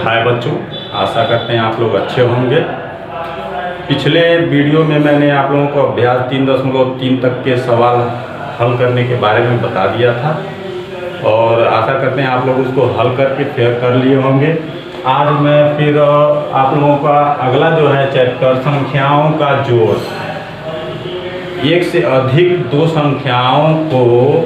हाय बच्चों, आशा करते हैं आप लोग अच्छे होंगे। पिछले वीडियो में मैंने आप लोगों को अभ्यास 3.3 तक के सवाल हल करने के बारे में बता दिया था और आशा करते हैं आप लोग उसको हल करके फेयर कर लिए होंगे। आज मैं फिर आप लोगों का अगला जो है चैप्टर संख्याओं का जोड़, एक से अधिक दो संख्याओं को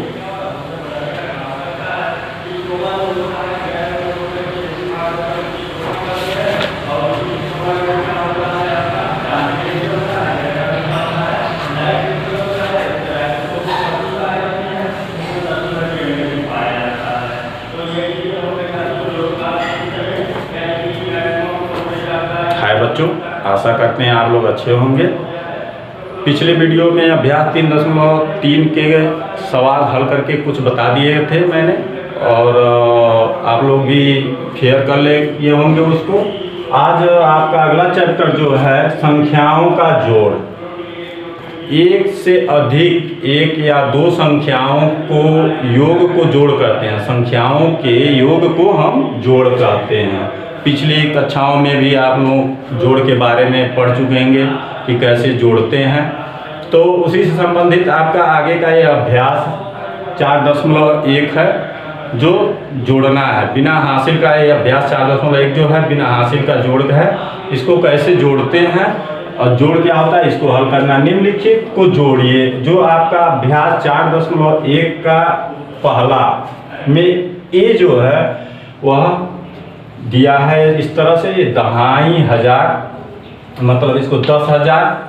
बच्चों, आशा करते हैं आप लोग अच्छे होंगे। पिछले वीडियो में अभ्यास 3.3 के सवाल हल करके कुछ बता दिए थे मैंने और आप लोग भी फेयर कर लिए होंगे उसको। आज आपका अगला चैप्टर जो है संख्याओं का जोड़, एक से अधिक एक या दो संख्याओं को योग को जोड़ करते हैं। संख्याओं के योग को हम जोड़ कहते हैं। पिछली कक्षाओं में भी आप लोग जोड़ के बारे में पढ़ चुके होंगे कि कैसे जोड़ते हैं। तो उसी से संबंधित आपका आगे का ये अभ्यास 4.1 है जो जोड़ना है। बिना हासिल का ये अभ्यास 4.1 जो है बिना हासिल का जोड़ है। इसको कैसे जोड़ते हैं और जोड़ क्या होता है इसको हल करना। निम्नलिखित को जोड़िए। जो आपका अभ्यास 4.1 का पहला में ए जो है वह दिया है इस तरह से, ये 2,500 मतलब इसको 10,000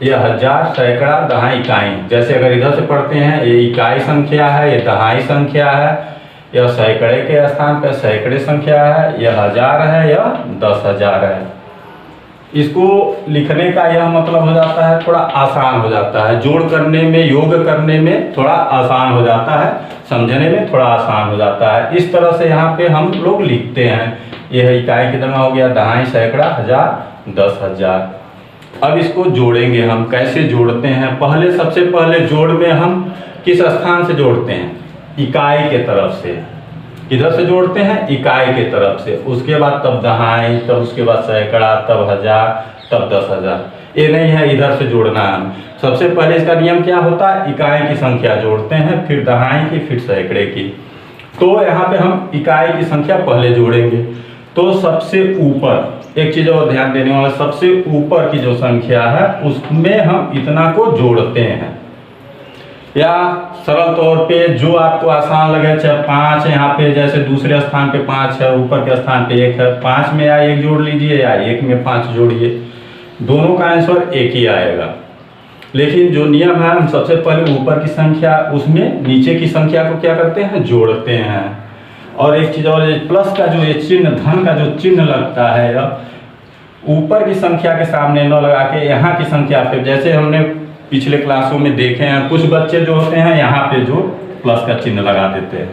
यह हजार, सैकड़ा, दहाई, इकाई। जैसे अगर इधर से पढ़ते हैं ये इकाई संख्या है, ये दहाई संख्या है, यह सैकड़े के स्थान पर सैकड़े संख्या है, यह हजार है, यह 10,000 है। इसको लिखने का यह मतलब हो जाता है थोड़ा आसान हो जाता है। जोड़ करने में, योग करने में थोड़ा आसान हो जाता है, समझने में थोड़ा आसान हो जाता है। इस तरह से यहाँ पे हम लोग लिखते हैं। यह इकाई कितना हो गया, दहाई, सैकड़ा, हजार, 10,000। अब इसको जोड़ेंगे हम। कैसे जोड़ते हैं? सबसे पहले जोड़ में हम किस स्थान से जोड़ते हैं? इकाई के तरफ से। किधर से जोड़ते हैं? इकाई के तरफ से। उसके बाद तब दहाई, तब उसके बाद सैकड़ा, तब हजार, तब 10,000। ये नहीं है इधर से जोड़ना है। सबसे पहले इसका नियम क्या होता है? इकाई की संख्या जोड़ते हैं, फिर दहाई की, फिर सैकड़े की। तो यहाँ पे हम इकाई की संख्या पहले जोड़ेंगे। तो सबसे ऊपर एक चीज और ध्यान देने वाला, सबसे ऊपर की जो संख्या है उसमें हम इतना को जोड़ते हैं। या सरल तौर पे जो आपको आसान लगे, चाहे 5 यहाँ पे जैसे दूसरे स्थान पे 5 है, ऊपर के स्थान पे 1 है, 5 में या 1 जोड़ लीजिए या 1 में 5 जोड़िए, दोनों का आंसर एक ही आएगा। लेकिन जो नियम है हम सबसे पहले ऊपर की संख्या उसमें नीचे की संख्या को क्या करते हैं? जोड़ते हैं। और एक चीज और, प्लस का जो ये चिन्ह, धन का जो चिन्ह लगता है ऊपर की संख्या के सामने न लगा के यहाँ की संख्या पे, जैसे हमने पिछले क्लासों में देखे हैं कुछ बच्चे जो होते हैं यहाँ पे जो प्लस का चिन्ह लगा देते हैं,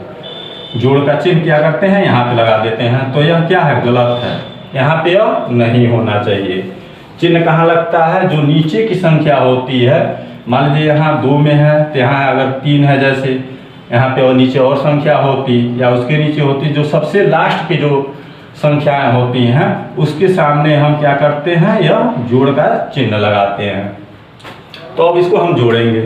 जोड़ का चिन्ह क्या करते हैं यहाँ पे लगा देते हैं। तो यह क्या है? गलत है। यहाँ पे यह नहीं होना चाहिए। चिन्ह कहाँ लगता है? जो नीचे की संख्या होती है। मान लीजिए यहाँ 2 में है तो यहाँ अगर 3 है, जैसे यहाँ पे और नीचे और संख्या होती या उसके नीचे होती, जो सबसे लास्ट की जो संख्याएं होती हैं उसके सामने हम क्या करते हैं? यह जोड़ का चिन्ह लगाते हैं। तो अब इसको हम जोड़ेंगे।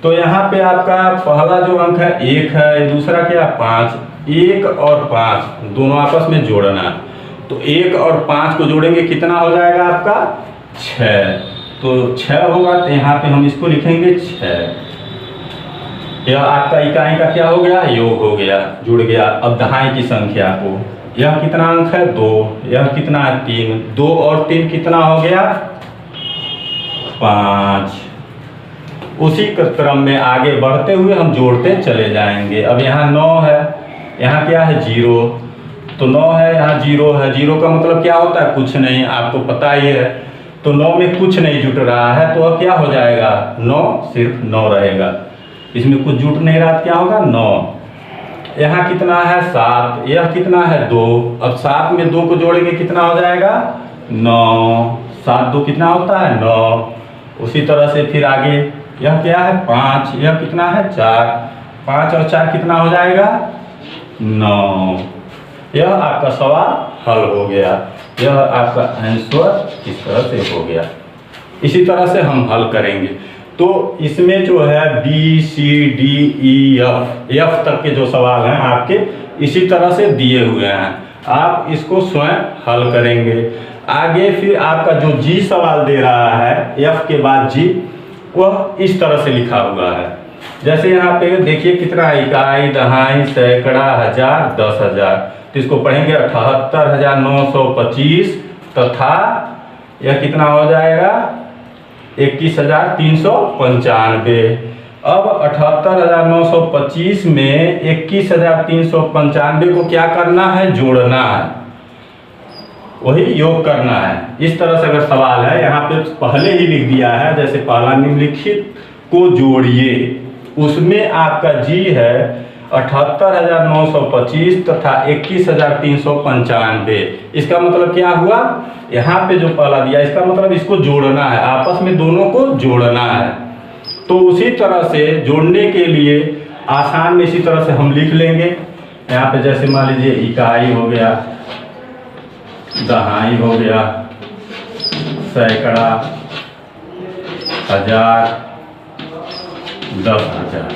तो यहाँ पे आपका पहला जो अंक है 1 है, दूसरा क्या? 5। 1 और 5 दोनों आपस में जोड़ना है। तो 1 और 5 को जोड़ेंगे, कितना हो जाएगा आपका? 6। तो 6 होगा तो यहाँ पे हम इसको लिखेंगे 6। यह आपका इकाई का क्या हो गया? योग हो गया, जुड़ गया। अब दहाई की संख्या को, यह कितना अंक है? 2। यह कितना है? 3। 2 और 3 कितना हो गया? 5। उसी क्रम में आगे बढ़ते हुए हम जोड़ते चले जाएंगे। अब यहाँ 9 है, यहाँ क्या है? 0। तो 9 है, यहाँ 0 है। 0 का मतलब क्या होता है? कुछ नहीं, आपको पता ही है। तो 9 में कुछ नहीं जुट रहा है तो अब क्या हो जाएगा? 9 सिर्फ 9 रहेगा। इसमें कुछ जुट नहीं रहा, क्या होगा? 9। यहाँ कितना है? 7। यह कितना है? 2। अब 7 में 2 को जोड़ेंगे, कितना हो जाएगा? 9। 7 2 कितना होता है? 9। उसी तरह से फिर आगे यह क्या है? 5। यह कितना है? 4। 5 और 4 कितना हो जाएगा? 9। यह आपका सवाल हल हो गया। यह आपका आंसर इस तरह से हो गया। इसी तरह से हम हल करेंगे। तो इसमें जो है B C D E F तक के जो सवाल हैं आपके इसी तरह से दिए हुए हैं। आप इसको स्वयं हल करेंगे। आगे फिर आपका जो जी सवाल दे रहा है एफ के बाद जी, वह इस तरह से लिखा हुआ है। जैसे यहाँ पे देखिए कितना इकाई, दहाई, सैकड़ा, हजार, 10,000। तो इसको पढ़ेंगे 78,925 तथा यह कितना हो जाएगा 21,395। अब 78,925 में 21,395 को क्या करना है, जोड़ना है, वही योग करना है। इस तरह से अगर सवाल है, यहाँ पे पहले ही लिख दिया है, जैसे पहला निम्नलिखित को जोड़िए, उसमें आपका जी है 78,925 तथा 21,395। इसका मतलब क्या हुआ, यहाँ पे जो पहला दिया इसका मतलब इसको जोड़ना है, आपस में दोनों को जोड़ना है। तो उसी तरह से जोड़ने के लिए आसान में इसी तरह से हम लिख लेंगे। यहाँ पे जैसे मान लीजिए इकाई हो गया, दहाई हो गया, सैकड़ा, हजार, 10,000।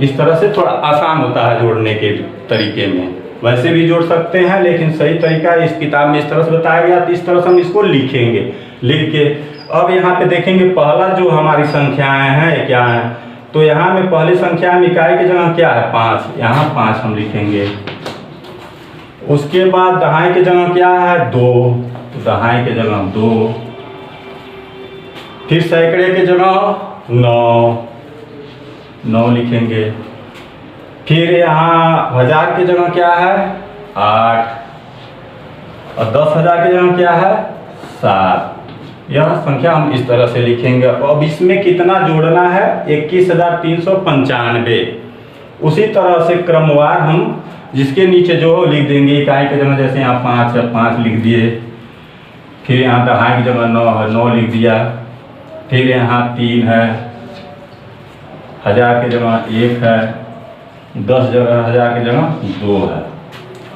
इस तरह से थोड़ा आसान होता है जोड़ने के तरीके में। वैसे भी जोड़ सकते हैं, लेकिन सही तरीका इस किताब में इस तरह से बताया गया, तो इस तरह से हम इसको लिखेंगे। लिख के अब यहाँ पे देखेंगे पहला जो हमारी संख्याएं हैं क्या है। तो यहाँ में पहली संख्या में इकाई की जगह क्या है 5, यहाँ 5 हम लिखेंगे। उसके बाद दहाई की जगह क्या है 2, तो दहाई की जगह 2। फिर सैकड़े की जगह 9 लिखेंगे। फिर यहाँ 1000 की जगह क्या है 8 और 10,000 की जगह क्या है 7। यह संख्या हम इस तरह से लिखेंगे। अब इसमें कितना जोड़ना है 21,395। उसी तरह से क्रमवार हम जिसके नीचे जो लिख देंगे, इकाई की जगह जैसे यहाँ 5 है 5 लिख दिए। फिर यहाँ दहाई की जगह 9 है 9 लिख दिया। फिर यहाँ 3 है, 1000 की जगह 1 है, 10,000 की जगह 2 है।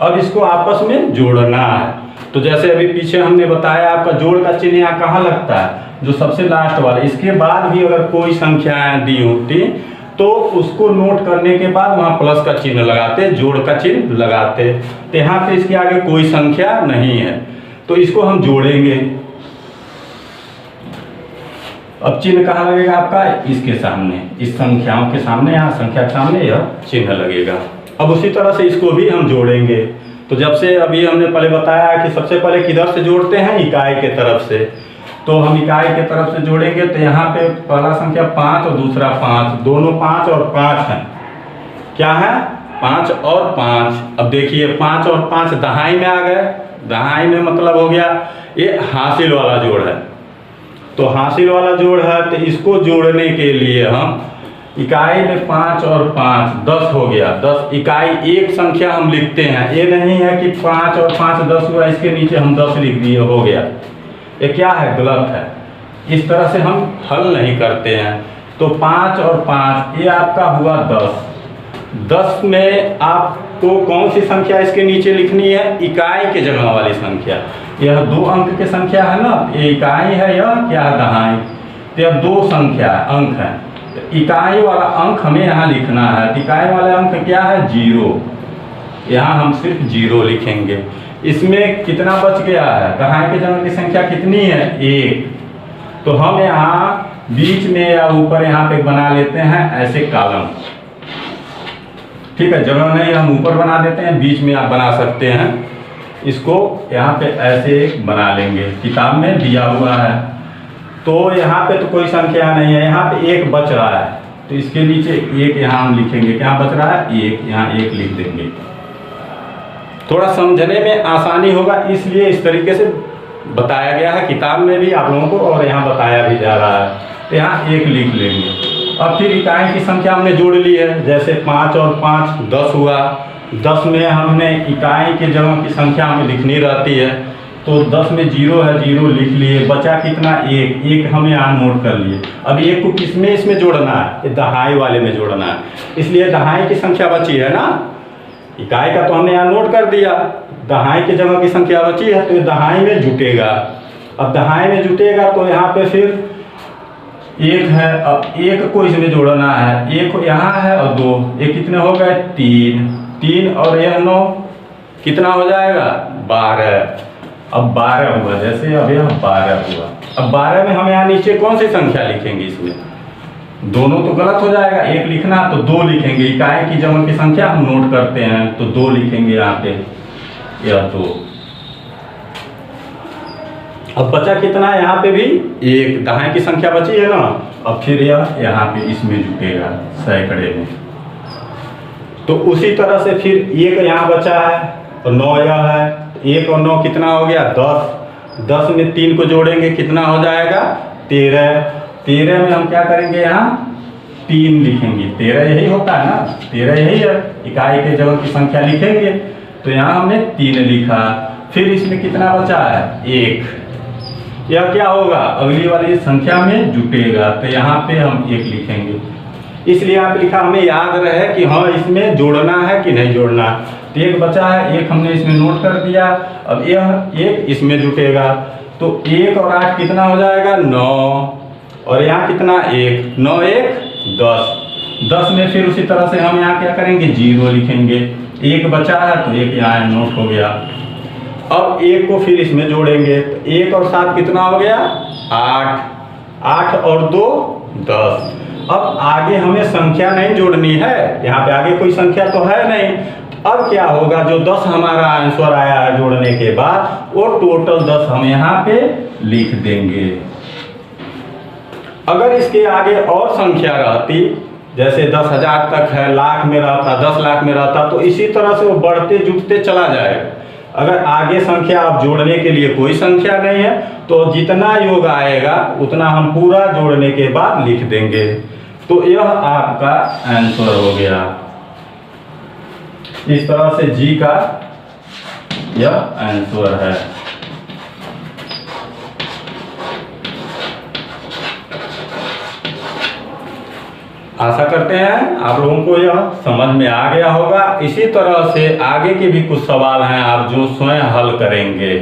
अब इसको आपस में जोड़ना है। तो जैसे अभी पीछे हमने बताया आपका जोड़ का चिन्ह यहाँ कहाँ लगता है, जो सबसे लास्ट वाला। इसके बाद भी अगर कोई संख्याएं दी होती तो उसको नोट करने के बाद वहाँ प्लस का चिन्ह लगाते, जोड़ का चिन्ह लगाते। तो यहाँ पे इसके आगे कोई संख्या नहीं है, तो इसको हम जोड़ेंगे। अब चिन्ह कहाँ लगेगा आपका, इसके सामने, इस संख्याओं के सामने, यहाँ संख्या के सामने यह चिन्ह लगेगा। अब उसी तरह से इसको भी हम जोड़ेंगे। तो जब से अभी हमने पहले बताया कि सबसे पहले किधर से जोड़ते हैं, इकाई के तरफ से। तो हम इकाई के तरफ से जोड़ेंगे। तो यहाँ पे पहला संख्या 5 और दूसरा 5, दोनों 5 और 5 हैं। क्या है 5 और 5। अब देखिए 5 और 5 दहाई में आ गए। दहाई में मतलब हो गया ये हासिल वाला जोड़ है। तो हासिल वाला जोड़ है, तो इसको जोड़ने के लिए हम इकाई में 5 और 5 10 हो गया। 10 इकाई एक संख्या हम लिखते हैं, ये नहीं है कि 5 और 5 10 हुआ, इसके नीचे हम 10 लिख दिए हो गया। ये क्या है, गलत है। इस तरह से हम हल नहीं करते हैं। तो 5 और 5 ये आपका हुआ 10। 10 में आपको कौन सी संख्या इसके नीचे लिखनी है, इकाई के जगह वाली संख्या। यह 2 अंक की संख्या है ना, ये इकाई है, यह क्या है दहाई। तो यह 2 संख्या अंक है। तो इकाई वाला अंक हमें यहाँ लिखना है। तो इकाई वाला अंक क्या है 0। यहाँ हम सिर्फ 0 लिखेंगे। इसमें कितना बच गया है, दहाई के जगह की संख्या कितनी है 1। तो हम यहाँ बीच में या ऊपर यहाँ पे बना लेते हैं ऐसे कॉलम। ठीक है, जगह नहीं हम ऊपर बना देते हैं, बीच में आप बना सकते हैं। इसको यहाँ पे ऐसे बना लेंगे, किताब में दिया हुआ है। तो यहाँ पे तो कोई संख्या नहीं है, यहाँ पे 1 बच रहा है। तो इसके नीचे 1 यहाँ हम लिखेंगे, क्या बच रहा है 1, यहाँ 1 लिख देंगे। थोड़ा समझने में आसानी होगा, इसलिए इस तरीके से बताया गया है किताब में भी आप लोगों को, और यहाँ बताया भी जा रहा है। तो यहाँ 1 लिख लेंगे। अब फिर इकाई की संख्या हमने जोड़ ली है। जैसे 5 और 5 10 हुआ। 10 में हमने इकाई के जगह की संख्या हमें लिखनी रहती है। तो 10 में 0 है, 0 लिख लिए। बचा कितना 1 हम यहाँ नोट कर लिए। अब 1 को किस में इसमें जोड़ना है, दहाई वाले में जोड़ना है। इसलिए दहाई की संख्या बची है ना, इकाई का तो हमने यहाँ नोट कर दिया, दहाई की जगह की संख्या बची है तो ये दहाई में जुटेगा। अब दहाई में जुटेगा तो यहाँ पे फिर एक है, अब एक को इसमें जोड़ना है, एक यहाँ है और 2, ये कितने हो गए 3 और यह 9 कितना हो जाएगा 12। अब 12 हुआ, जैसे अब यह 12 हुआ। अब 12 में हम यहाँ नीचे कौन सी संख्या लिखेंगे, इसमें दोनों तो गलत हो जाएगा, एक लिखना तो 2 लिखेंगे, इकाई की जगह की संख्या हम नोट करते हैं तो 2 लिखेंगे यहाँ पे, यह 2। अब बचा कितना यहाँ पे भी 1, दहाई की संख्या बची है ना। अब फिर यह यहाँ पे इसमें जुटेगा सैकड़े में। तो उसी तरह से फिर 1 यहाँ बचा है और 9 यह है, 1 और 9 कितना हो गया 10। 10 में 3 को जोड़ेंगे कितना हो जाएगा 13। 13 में हम क्या करेंगे, यहाँ 3 लिखेंगे, 13 यही होता है ना, 13 यही है, इकाई के जगह की संख्या लिखेंगे तो यहाँ हमने 3 लिखा। फिर इसमें कितना बचा है 1, यह क्या होगा अगली वाली संख्या में जुटेगा तो यहाँ पे हम 1 लिखेंगे। इसलिए यहाँ पे लिखा, हमें याद रहे कि हाँ इसमें जोड़ना है कि नहीं जोड़ना। तो 1 बचा है, 1 हमने इसमें नोट कर दिया। अब यह 1 इसमें जुटेगा तो 1 और 8 कितना हो जाएगा 9 और यहाँ कितना 1, 9 1 10। 10 में फिर उसी तरह से हम यहाँ क्या करेंगे 0 लिखेंगे। 1 बचा है तो 1 यहाँ नोट हो गया। अब 1 को फिर इसमें जोड़ेंगे तो 1 और 7 कितना हो गया 8, 8 और 2 10। अब आगे हमें संख्या नहीं जोड़नी है, यहाँ पे आगे कोई संख्या तो है नहीं। अब क्या होगा, जो 10 हमारा आंसर आया है जोड़ने के बाद वो टोटल 10 हम यहाँ पे लिख देंगे। अगर इसके आगे और संख्या रहती, जैसे 10,000 तक है, लाख में रहता, 10 लाख में रहता, तो इसी तरह से वो बढ़ते जुटते चला जाएगा। अगर आगे संख्या आप जोड़ने के लिए कोई संख्या नहीं है तो जितना योग आएगा उतना हम पूरा जोड़ने के बाद लिख देंगे। तो यह आपका आंसर हो गया। इस तरह से जी का यह आंसर है। आशा करते हैं आप लोगों को यह समझ में आ गया होगा। इसी तरह से आगे के भी कुछ सवाल हैं आप जो स्वयं हल करेंगे।